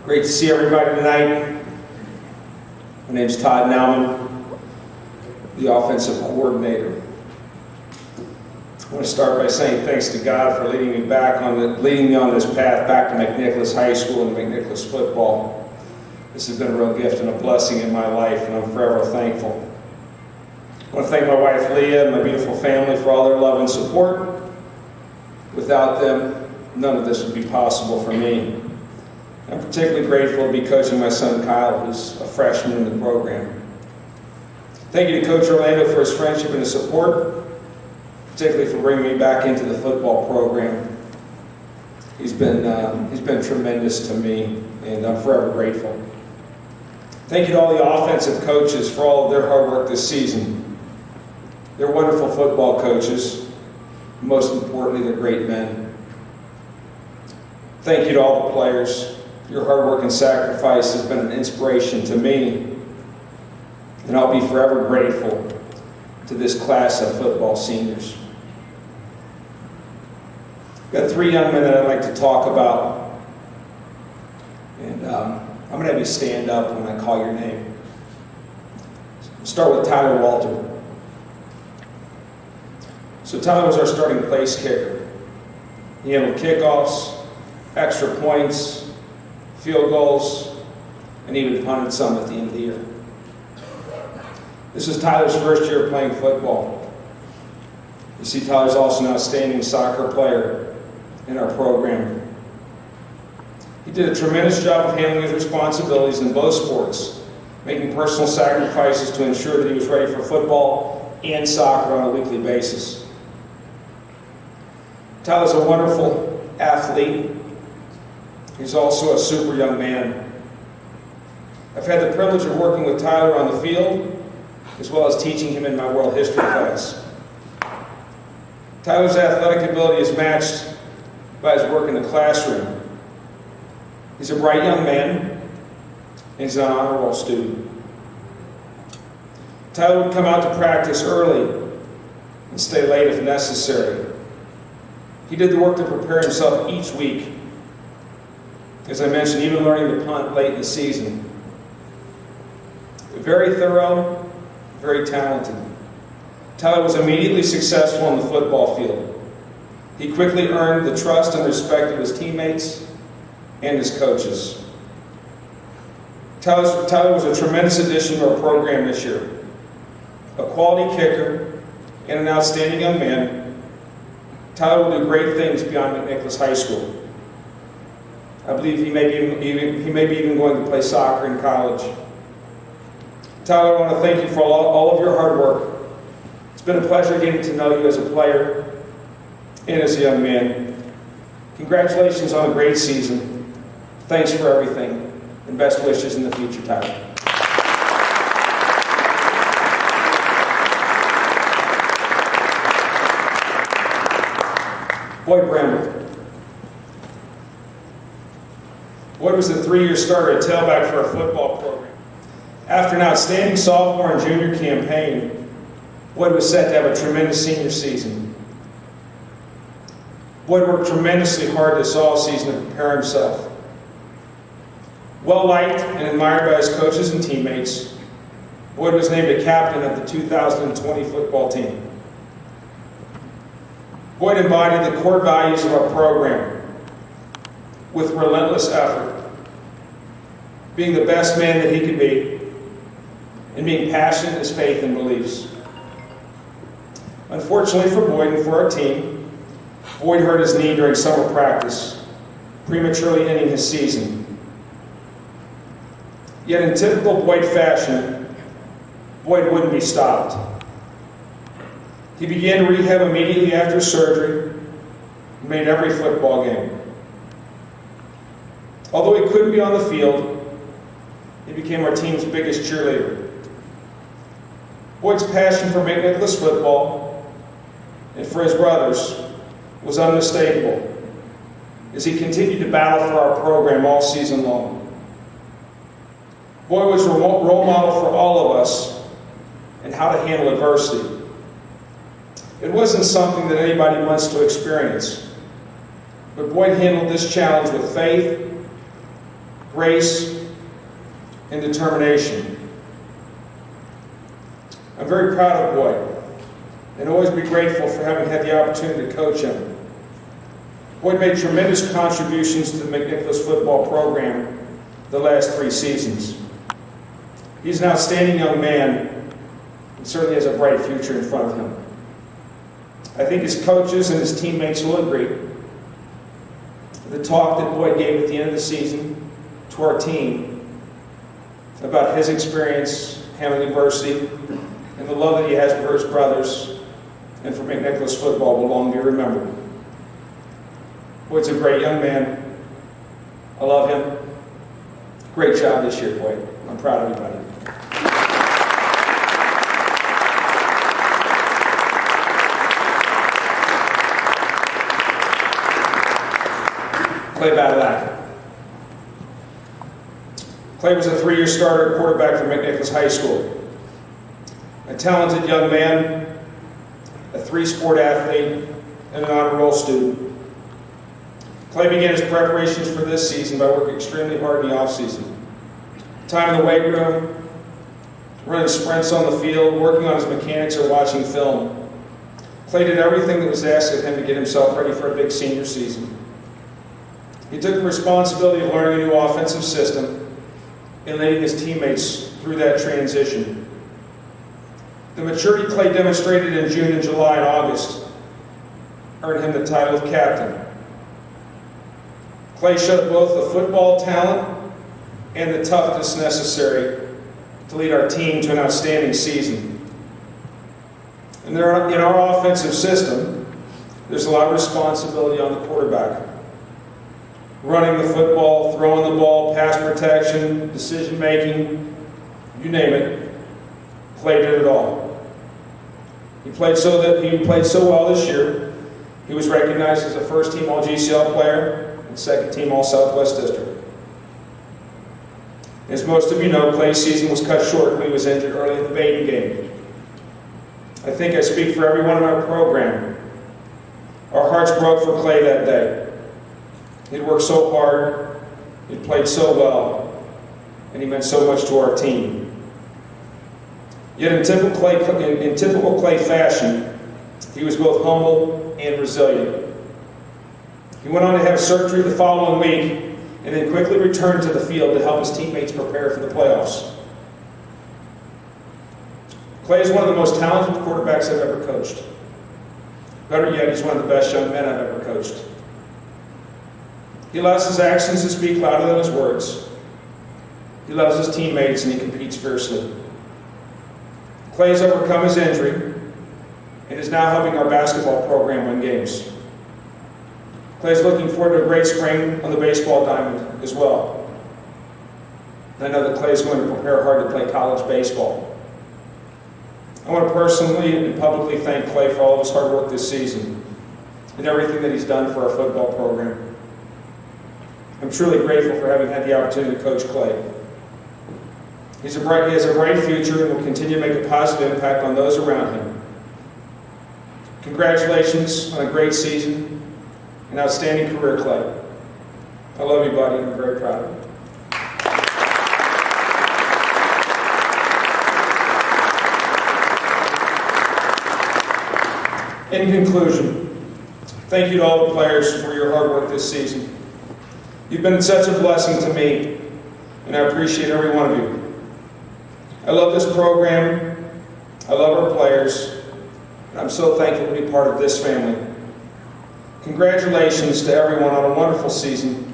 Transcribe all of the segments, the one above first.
Great to see everybody tonight. My name's Todd Naumann, the offensive coordinator. I want to start by saying thanks to God for leading me on this path back to McNick High School and McNick football. This has been a real gift and a blessing in my life, and I'm forever thankful. I want to thank my wife Leah and my beautiful family for all their love and support. Without them, none of this would be possible for me. I'm particularly grateful to be coaching my son Kyle, who's a freshman in the program. Thank you to Coach Orlando for his friendship and his support, particularly for bringing me back into the football program. He's been tremendous to me, and I'm forever grateful. Thank you to all the offensive coaches for all of their hard work this season. They're wonderful football coaches. Most importantly, they're great men. Thank you to all the players. Your hard work and sacrifice has been an inspiration to me, and I'll be forever grateful to this class of football seniors. I've got three young men that I'd like to talk about, and I'm going to have you stand up when I call your name. We'll start with Tyler Walter. So Tyler was our starting place kicker. He handled kickoffs, extra points, field goals, and even punted some at the end of the year. This is Tyler's first year playing football. You see, Tyler's also an outstanding soccer player in our program. He did a tremendous job of handling his responsibilities in both sports, making personal sacrifices to ensure that he was ready for football and soccer on a weekly basis. Tyler's a wonderful athlete. He's also a super young man. I've had the privilege of working with Tyler on the field, as well as teaching him in my world history class. Tyler's athletic ability is matched by his work in the classroom. He's a bright young man, and he's an honor roll student. Tyler would come out to practice early and stay late if necessary. He did the work to prepare himself each week. As I mentioned, even learning to punt late in the season. Very thorough, very talented. Tyler was immediately successful on the football field. He quickly earned the trust and respect of his teammates and his coaches. Tyler was a tremendous addition to our program this year. A quality kicker and an outstanding young man, Tyler will do great things beyond McNick High School. I believe he may be even going to play soccer in college. Tyler, I want to thank you for all of your hard work. It's been a pleasure getting to know you as a player and as a young man. Congratulations on a great season. Thanks for everything, and best wishes in the future, Tyler. Boyd Bramble. Boyd was the three-year starter at tailback for our football program. After an outstanding sophomore and junior campaign, Boyd was set to have a tremendous senior season. Boyd worked tremendously hard this offseason to prepare himself. Well-liked and admired by his coaches and teammates, Boyd was named a captain of the 2020 football team. Boyd embodied the core values of our program with relentless effort, being the best man that he could be, and being passionate in his faith and beliefs. Unfortunately for Boyd and for our team, Boyd hurt his knee during summer practice, prematurely ending his season. Yet in typical Boyd fashion, Boyd wouldn't be stopped. He began rehab immediately after surgery and made every football game. Although he couldn't be on the field, he became our team's biggest cheerleader. Boyd's passion for McNick football and for his brothers was unmistakable as he continued to battle for our program all season long. Boyd was a role model for all of us in how to handle adversity. It wasn't something that anybody wants to experience, but Boyd handled this challenge with faith, grace, and determination. I'm very proud of Boyd and always be grateful for having had the opportunity to coach him. Boyd made tremendous contributions to the McNick football program the last 3 seasons. He's an outstanding young man and certainly has a bright future in front of him. I think his coaches and his teammates will agree. The talk that Boyd gave at the end of the season to our team about his experience handling adversity and the love that he has for his brothers and for McNick football will long be remembered. Boyd's a great young man. I love him. Great job this year, Boyd. I'm proud of everybody. Clay Badalack. Clay was a 3-year starter at quarterback for McNick High School. A talented young man, a 3-sport athlete, and an honor roll student. Clay began his preparations for this season by working extremely hard in the offseason. Time in the weight room, running sprints on the field, working on his mechanics, or watching film. Clay did everything that was asked of him to get himself ready for a big senior season. He took the responsibility of learning a new offensive system and leading his teammates through that transition. The maturity Clay demonstrated in June and July and August earned him the title of captain. Clay showed both the football talent and the toughness necessary to lead our team to an outstanding season. And in our offensive system, there's a lot of responsibility on the quarterback. Running the football, throwing the ball, pass protection, decision making, you name it, Clay did it all. He played so well this year. He was recognized as a first-team All-GCL player and second-team All-Southwest District. As most of you know, Clay's season was cut short when he was injured early in the Baden game. I think I speak for everyone in our program. Our hearts broke for Clay that day. He'd worked so hard, he'd played so well, and he meant so much to our team. Yet in typical Clay fashion, he was both humble and resilient. He went on to have surgery the following week and then quickly returned to the field to help his teammates prepare for the playoffs. Clay is one of the most talented quarterbacks I've ever coached. Better yet, he's one of the best young men I've ever coached. He allows his actions to speak louder than his words. He loves his teammates and he competes fiercely. Clay has overcome his injury and is now helping our basketball program win games. Clay is looking forward to a great spring on the baseball diamond as well. And I know that Clay is going to prepare hard to play college baseball. I want to personally and publicly thank Clay for all of his hard work this season and everything that he's done for our football program. I'm truly grateful for having had the opportunity to coach Clay. He has a bright future and will continue to make a positive impact on those around him. Congratulations on a great season and outstanding career, Clay. I love you, buddy, and I'm very proud of you. In conclusion, thank you to all the players for your hard work this season. You've been such a blessing to me, and I appreciate every one of you. I love this program, I love our players, and I'm so thankful to be part of this family. Congratulations to everyone on a wonderful season.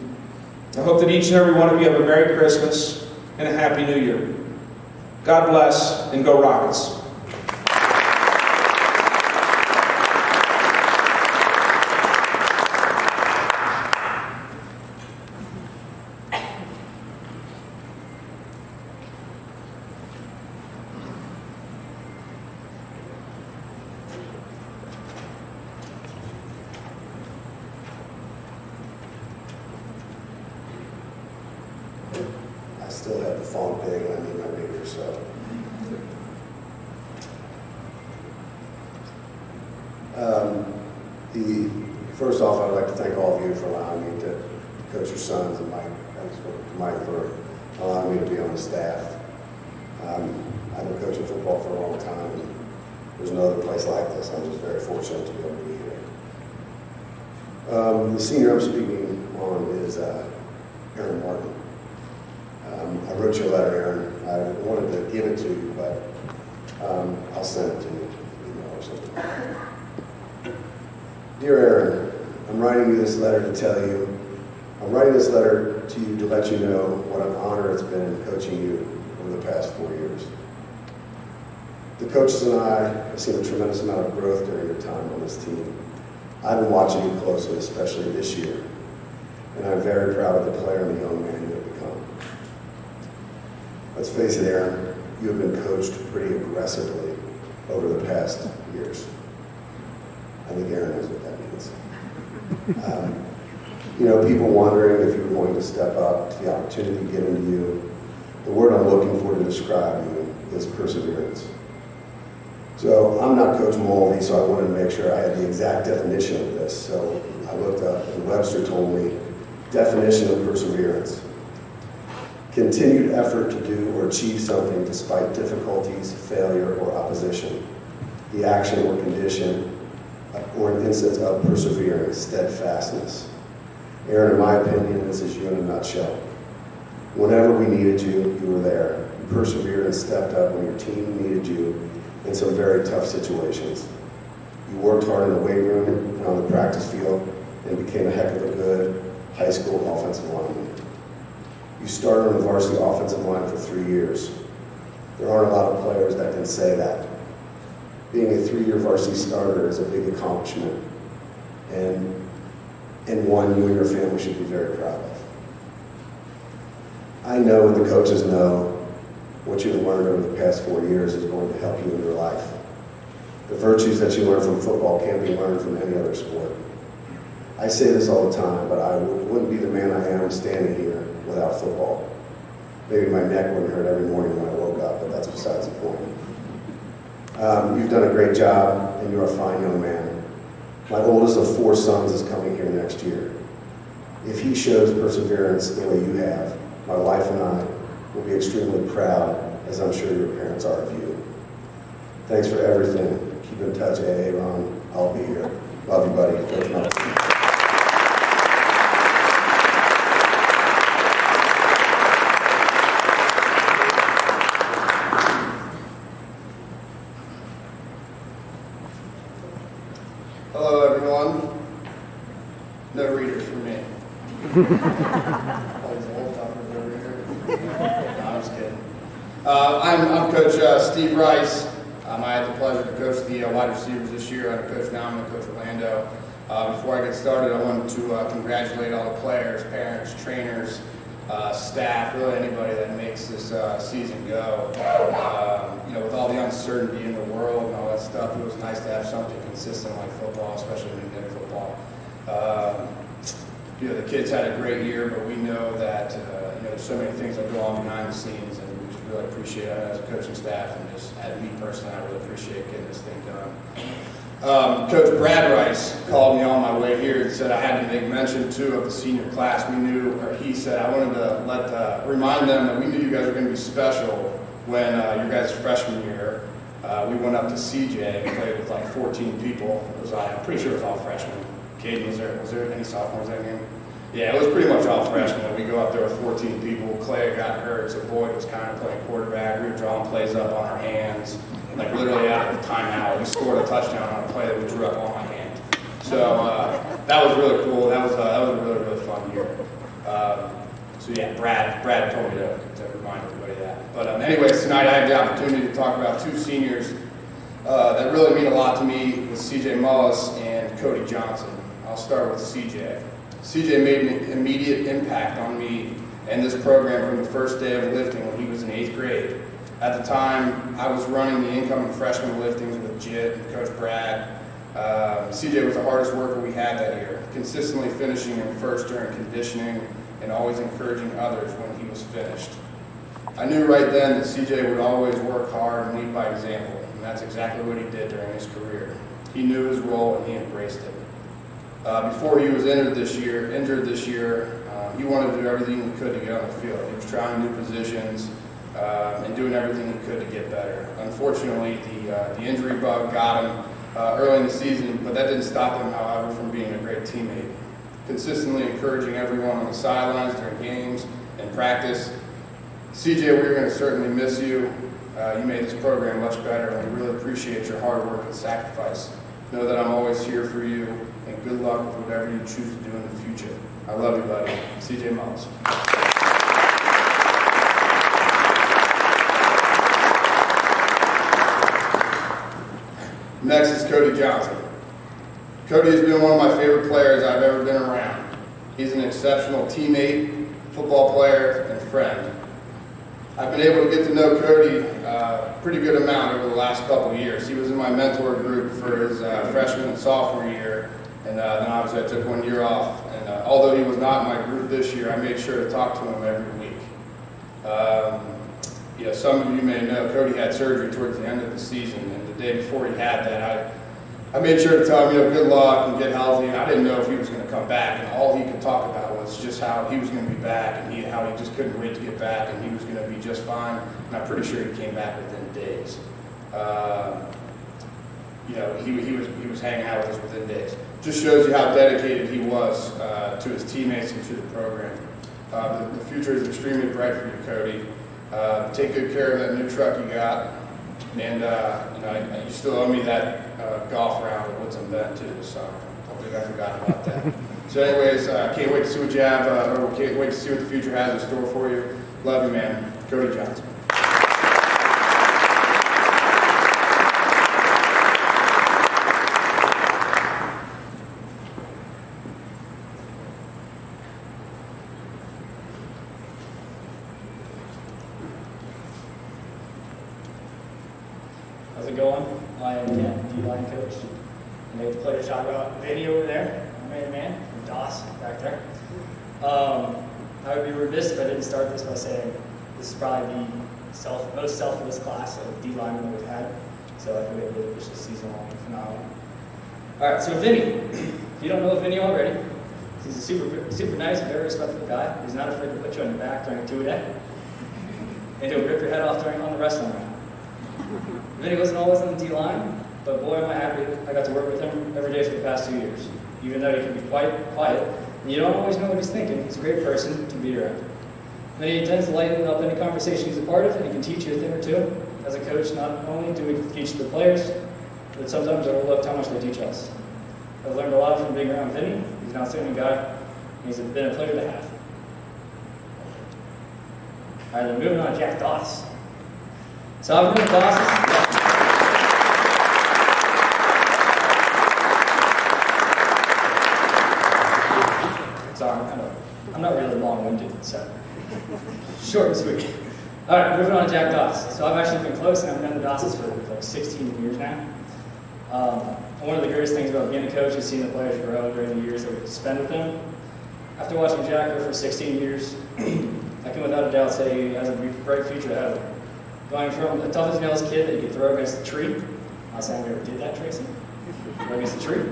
I hope that each and every one of you have a Merry Christmas and a Happy New Year. God bless, and go Rockets. Still have the font big and I need my reader, so. First off, I'd like to thank all of you for allowing me to coach your sons, and Mike, thanks to Mike for allowing me to be on the staff. I've been coaching football for a long time, and there's no other place like this. I'm just very fortunate to be able to be here. The senior I'm speaking on is Aaron Martin. I wrote you a letter, Aaron. I wanted to give it to you, but I'll send it to you, email or something. Dear Aaron, I'm writing you this letter to tell you, I'm writing this letter to you to let you know what an honor it's been coaching you over the past 4 years. The coaches and I have seen a tremendous amount of growth during your time on this team. I've been watching you closely, especially this year, and I'm very proud of the player and the young man you have become. Let's face it, Aaron, you have been coached pretty aggressively over the past years. I think Aaron knows what that means. People wondering if you were going to step up to the opportunity given to you. The word I'm looking for to describe you is perseverance. So I'm not Coach Mulvey, so I wanted to make sure I had the exact definition of this. So I looked up, and Webster told me, definition of perseverance: continued effort to do or achieve something despite difficulties, failure, or opposition. The action or condition or an instance of persevering, steadfastness. Aaron, in my opinion, this is you in a nutshell. Whenever we needed you, you were there. You persevered and stepped up when your team needed you in some very tough situations. You worked hard in the weight room and on the practice field and became a heck of a good high school offensive lineman. You started on the varsity offensive line for 3 years. There aren't a lot of players that can say that. Being a 3-year varsity starter is a big accomplishment, and one you and your family should be very proud of. I know, and the coaches know, what you've learned over the past 4 years is going to help you in your life. The virtues that you learn from football can't be learned from any other sport. I say this all the time, but I wouldn't be the man I am standing here without football. Maybe my neck wouldn't hurt every morning when I woke up, but that's besides the point. You've done a great job, and you're a fine young man. My oldest of 4 sons is coming here next year. If he shows perseverance the way you have, my wife and I will be extremely proud, as I'm sure your parents are of you. Thanks for everything. Keep in touch, AA Ron. I'll be here. Love you, buddy. Coach Naumann. Hello, everyone. No readers for me. No, I'm just kidding. I'm Coach Steve Rice. I had the pleasure to coach the wide receivers this year under Coach Naumann and Coach Orlando. Before I get started, I wanted to congratulate all the players, parents, trainers, staff, really anybody that makes this season go. With all the uncertainty in the world and all that stuff, it was nice to have something consistent like football, especially McNick football. The kids had a great year, but we know that there's so many things that go on behind the scenes, and we just really appreciate it as a coaching staff, and just as me personally, I really appreciate getting this thing done. Coach Brad Rice called me on my way here and said I had to make mention too of the senior class. He said I wanted to remind them that we knew you guys were going to be special when your guys' freshman year. We went up to CJ and played with like 14 people. I'm pretty sure it was all freshmen. Caden, was there any sophomores that game? Yeah, it was pretty much all freshmen. We go up there with 14 people. Clay got hurt, so Boyd was kind of playing quarterback. We were drawing plays up on our hands, like literally out of the timeout. We scored a touchdown on a play that we drew up on my hand. So that was really cool. That was a really, really fun year. Brad told me to remind everybody of that. But anyways, tonight I have the opportunity to talk about 2 seniors that really mean a lot to me, with CJ Mullis and Cody Johnson. I'll start with CJ. CJ made an immediate impact on me and this program from the first day of lifting when he was in 8th grade. At the time, I was running the incoming freshman liftings with Jit and Coach Brad. CJ was the hardest worker we had that year, consistently finishing in first during conditioning and always encouraging others when he was finished. I knew right then that CJ would always work hard and lead by example, and that's exactly what he did during his career. He knew his role and he embraced it. Before he was injured this year, he wanted to do everything he could to get on the field. He was trying new positions and doing everything he could to get better. Unfortunately, the injury bug got him early in the season, but that didn't stop him, however, from being a great teammate. Consistently encouraging everyone on the sidelines during games and practice. CJ, we're going to certainly miss you. You made this program much better, and we really appreciate your hard work and sacrifice. Know that I'm always here for you, and good luck with whatever you choose to do in the future. I love you, buddy. CJ Miles. Next is Cody Johnson. Cody has been one of my favorite players I've ever been around. He's an exceptional teammate, football player, and friend. I've been able to get to know Cody a pretty good amount over the last couple of years. He was in my mentor group for his freshman and sophomore year, and then obviously I took 1 year off. And although he was not in my group this year, I made sure to talk to him every week. Some of you may know Cody had surgery towards the end of the season, and the day before he had that, I made sure to tell him, good luck and get healthy. And I didn't know if he was going to come back, and all he could talk about was just how he was going to be back and how he just couldn't wait to get back, and he was going to be just fine. And I'm pretty sure he came back within days. He was hanging out with us within days. Just shows you how dedicated he was to his teammates and to the program. The future is extremely bright for you, Cody. Take good care of that new truck you got, and you still owe me that golf round at Woodson Bend too, so I don't think I forgot about that. So anyways, can't wait to see what you have, or can't wait to see what the future has in store for you. Love you, man. Cody Johnson. How's it going? I am Kent, D-line coach. I made the player shout out Vinnie over there, my main man, and Dotson back there. I would be remiss if I didn't start this by saying this is probably the most selfless class of D-linemen that we've had. So I think we have a really wish this season long and phenomenal. All right, so Vinnie, if you don't know Vinnie already, he's a super nice, very respectful guy. He's not afraid to put you on your back during a two-a-day, and he'll rip your head off on the wrestling ring. Vinnie wasn't always on the D-line, but boy, am I happy I got to work with him every day for the past 2 years. Even though he can be quite quiet, and you don't always know what he's thinking, he's a great person to be around. Vinnie tends to lighten up any conversation he's a part of, and he can teach you a thing or two. As a coach, not only do we teach the players, but sometimes overlooked how much they teach us. I've learned a lot from being around Vinnie. He's an outstanding guy, and he's been a pleasure to have. All right, then moving on, Jack Dotson. So I've been with Dotson. Sorry, I'm not really long-winded, so short and sweet. All right, moving on to Jack Dotson. So I've actually been close, and I've known the Dotsons for like 16 years now. One of the greatest things about being a coach is seeing the players grow during the years that we spend with them. After watching Jack grow for 16 years, I can without a doubt say he has a bright future ahead of him. Going from a tough as nails kid that you could throw against the tree, I'm not saying we ever did that, Tracy, throw against the tree,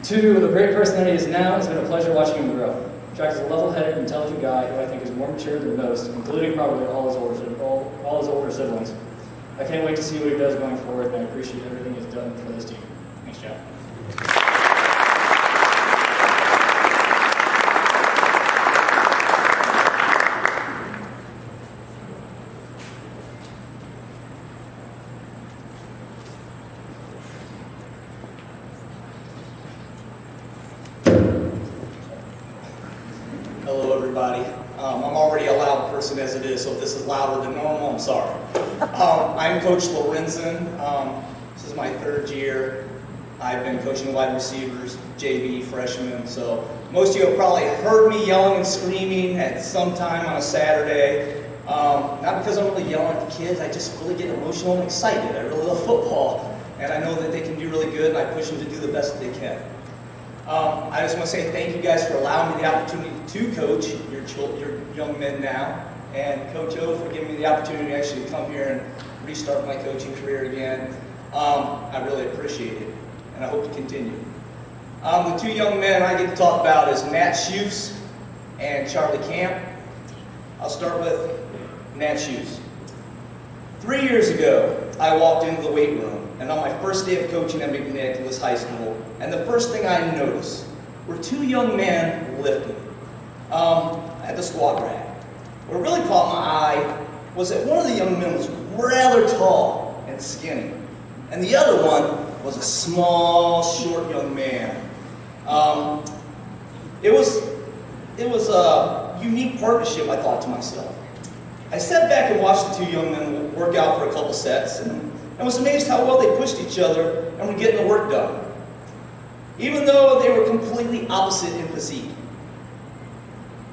to the great person that he is now. It's been a pleasure watching him grow. Jack is a level-headed, intelligent guy who I think is more mature than most, including probably all his older siblings. I can't wait to see what he does going forward, and I appreciate everything he's done for this team. Thanks, Jack. Hello, everybody. I'm already a loud person as it is, so if this is louder than normal, I'm sorry. I'm Coach Lorenzen. This is my third year. I've been coaching wide receivers, JV, freshmen, so most of you have probably heard me yelling and screaming at some time on a Saturday. Not because I'm really yelling at the kids, I just really get emotional and excited. I really love football, and I know that they can do really good, and I push them to do the best that they can. I just want to say thank you guys for allowing me the opportunity to coach your young men now, and Coach O for giving me the opportunity to actually come here and restart my coaching career again. I really appreciate it, and I hope to continue. The two young men I get to talk about is Matt Schufs and Charlie Camp. I'll start with Matt Schufs. 3 years ago, I walked into the weight room, and on my first day of coaching at McNick, it was high school, and the first thing I noticed were two young men lifting at the squat rack. What really caught my eye was that one of the young men was rather tall and skinny, and the other one was a small, short young man. It was a unique partnership, I thought to myself. I sat back and watched the two young men work out for a couple sets and was amazed how well they pushed each other and were getting the work done, even though they were completely opposite in physique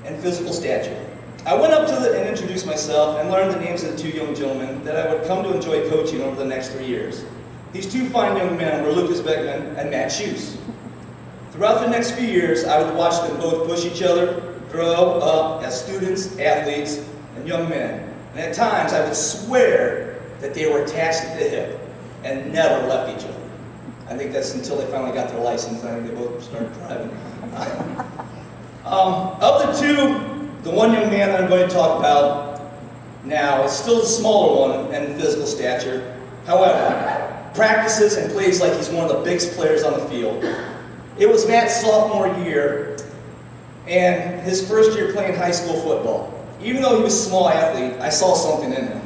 and physical stature. I went up to them and introduced myself and learned the names of the two young gentlemen that I would come to enjoy coaching over the next 3 years. These two fine young men were Lucas Beckman and Matt Schufs. Throughout the next few years, I would watch them both push each other, grow up as students, athletes, and young men. And at times, I would swear that they were attached at the hip and never left each other. I think that's until they finally got their license. I think they both started driving. Of the two, the one young man that I'm going to talk about now is still the smaller one in physical stature. However, practices and plays like he's one of the biggest players on the field. It was Matt's sophomore year and his first year playing high school football. Even though he was a small athlete, I saw something in him.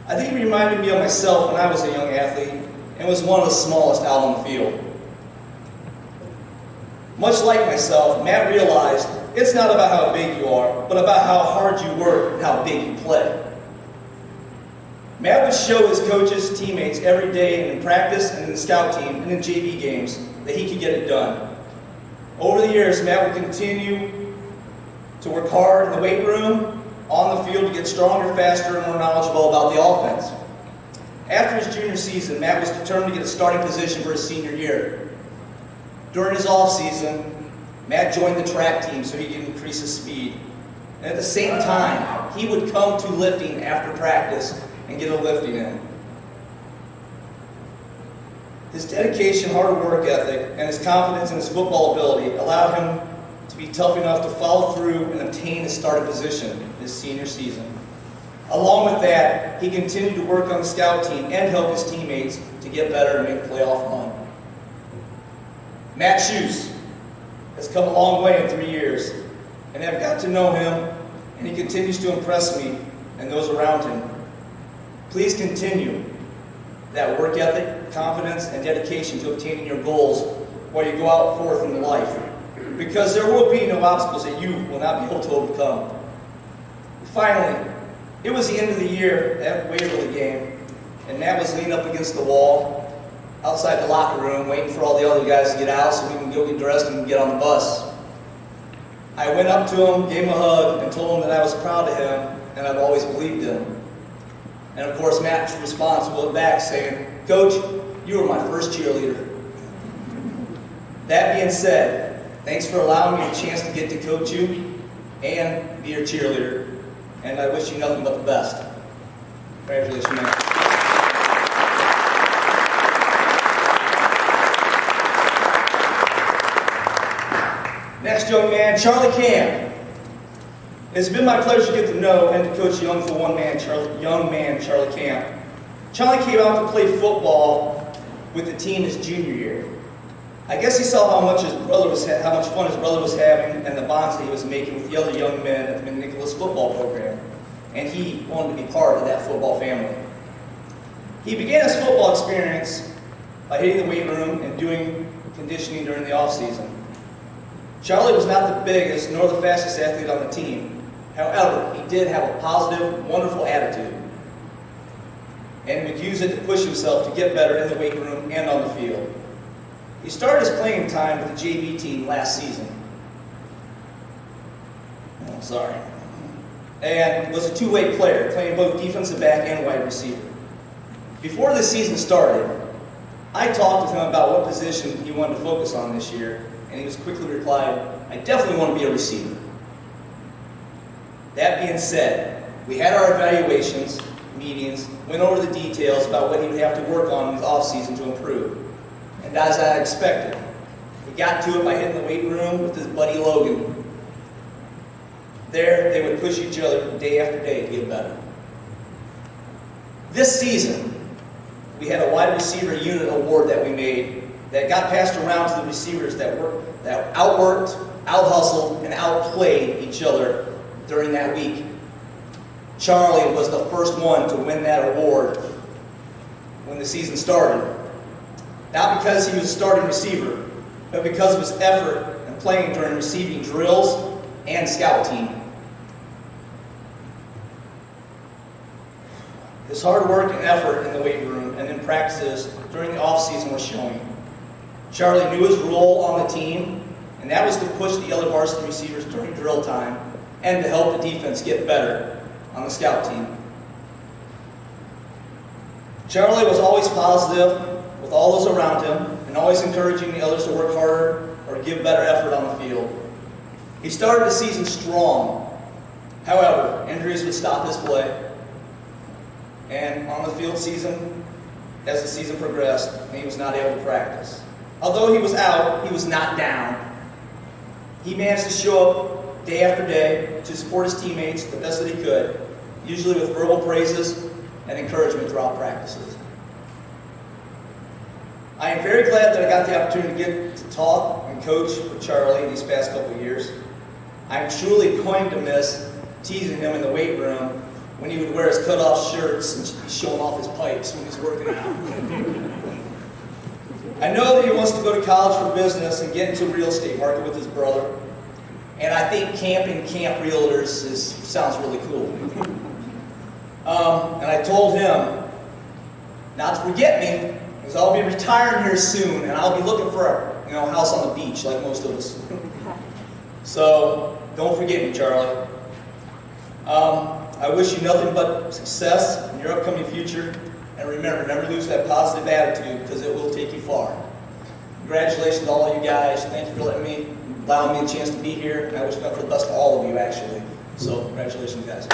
I think he reminded me of myself when I was a young athlete and was one of the smallest out on the field. Much like myself, Matt realized it's not about how big you are, but about how hard you work and how big you play. Matt would show his coaches, teammates every day and in practice and in the scout team and in JV games that he could get it done. Over the years, Matt would continue to work hard in the weight room, on the field to get stronger, faster, and more knowledgeable about the offense. After his junior season, Matt was determined to get a starting position for his senior year. During his off-season, Matt joined the track team so he could increase his speed. And at the same time, he would come to lifting after practice and get a lifting in. His dedication, hard work ethic, and his confidence in his football ability allowed him to be tough enough to follow through and obtain his starting position his senior season. Along with that, he continued to work on the scout team and help his teammates to get better and make a playoff run. Matt Schufs has come a long way in 3 years, and I've got to know him, and he continues to impress me and those around him. Please continue that work ethic, confidence, and dedication to obtaining your goals while you go out forth in life, because there will be no obstacles that you will not be able to overcome. Finally, it was the end of the year at Waverly game, and Matt was leaning up against the wall outside the locker room waiting for all the other guys to get out so we can go get dressed and get on the bus. I went up to him, gave him a hug, and told him that I was proud of him and I've always believed him. And of course, Matt's response went back saying, "Coach, you were my first cheerleader." That being said, thanks for allowing me a chance to get to coach you and be your cheerleader. And I wish you nothing but the best. Congratulations, man. Next young man, Charlie Camp. It's been my pleasure to get to know and to coach young man Charlie Camp. Charlie came out to play football with the team his junior year. I guess he saw how much fun his brother was having and the bonds that he was making with the other young men at the McNick football program, and he wanted to be part of that football family. He began his football experience by hitting the weight room and doing conditioning during the off-season. Charlie was not the biggest nor the fastest athlete on the team. However, he did have a positive, wonderful attitude, and would use it to push himself to get better in the weight room and on the field. He started his playing time with the JV team last season. And was a two-way player, playing both defensive back and wide receiver. Before the season started, I talked with him about what position he wanted to focus on this year, and he was quickly replied, "I definitely want to be a receiver." That being said, we had our evaluations, meetings, went over the details about what he would have to work on in his off-season to improve. And as I expected, He got to it by hitting the weight room with his buddy Logan. There, they would push each other day after day to get better. This season, we had a wide receiver unit award that we made that got passed around to the receivers that outworked, out-hustled, and outplayed each other during that week. Charlie was the first one to win that award when the season started. Not because he was a starting receiver, but because of his effort and playing during receiving drills and scout team. His hard work and effort in the weight room and in practices during the off-season was showing. Charlie knew his role on the team, and that was to push the other varsity receivers during drill time and to help the defense get better on the scout team. Charlie was always positive with all those around him and always encouraging the others to work harder or give better effort on the field. He started the season strong. However, injuries would stop his play. And on the field season, as the season progressed, he was not able to practice. Although he was out, he was not down. He managed to show up day after day to support his teammates the best that he could, usually with verbal praises and encouragement throughout practices. I am very glad that I got the opportunity to get to talk and coach with Charlie these past couple of years. I'm truly going to miss teasing him in the weight room when he would wear his cut-off shirts and showing off his pipes when he's working out. I know that he wants to go to college for business and get into the real estate market with his brother. And I think camp realtors sounds really cool. And I told him not to forget me, because I'll be retiring here soon, and I'll be looking for a house on the beach like most of us. So don't forget me, Charlie. I wish you nothing but success in your upcoming future. And remember, never lose that positive attitude, because it will take you far. Congratulations to all of you guys. Thank you for allowing me a chance to be here. And I wish nothing but the best for all of you, actually. So congratulations, guys.